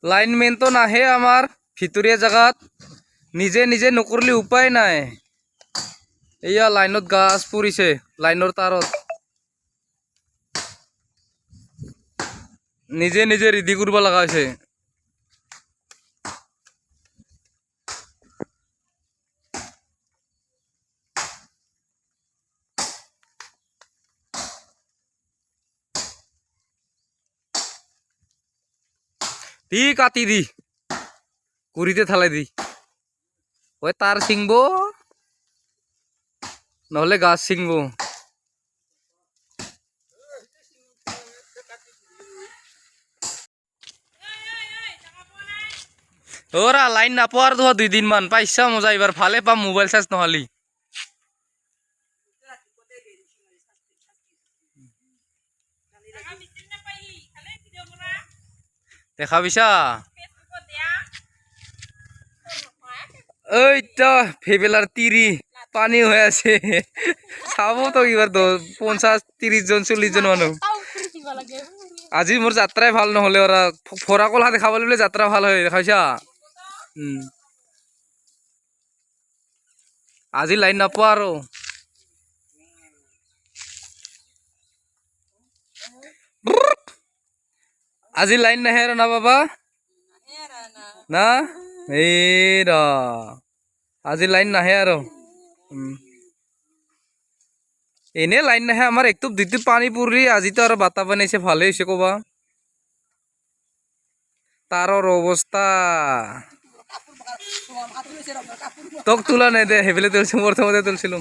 Linemen তো নাহে আমাৰ ভিতৰিয়া জায়গাত নিজে নিজে নকৰলে উপায় নাই। এয়া লাইনত গাছ পৰিছে লাইনৰ তাৰত নিজে নিজে ৰেডি কৰিব লগা হৈছে। দি কাটি দি কুড়িতে থালাই দি ওই তাৰ ছিংবো নহলে গাছ ছিংবো। ওৰা লাইন নাপোৱাৰ ধোৱা 2 দিন মান পাইছা মজা এবাৰ ভালে পাম মোবাইল চাৰ্জ নহলি। দেখা পিছা ওইটা ফেবেলার তিরি পানি হয়ে আছে চাবো তো এবার 50-30 জন 40 জন মানুষ। আজি মোর যাত্রায় ভাল নহলে ওরা ফোরা কলা দেখাব বলে যাত্রা ভাল হয় দেখাইছা। আজি লাইন নাপোৱা আৰু আজি লাইন নাহে আৰু না বাবা না এই ৰ আজি লাইন নাহে আৰু এনে লাইন নাহে আমাৰ একটু দুইটু পানী পৰি আজি তো আৰু বাতা বনাইছে ভালে হৈছে কবা। তাৰৰ অৱস্থা তোক তোলা নাই দে সেইফালে তুলছি প্ৰথমতে তুলছিলো।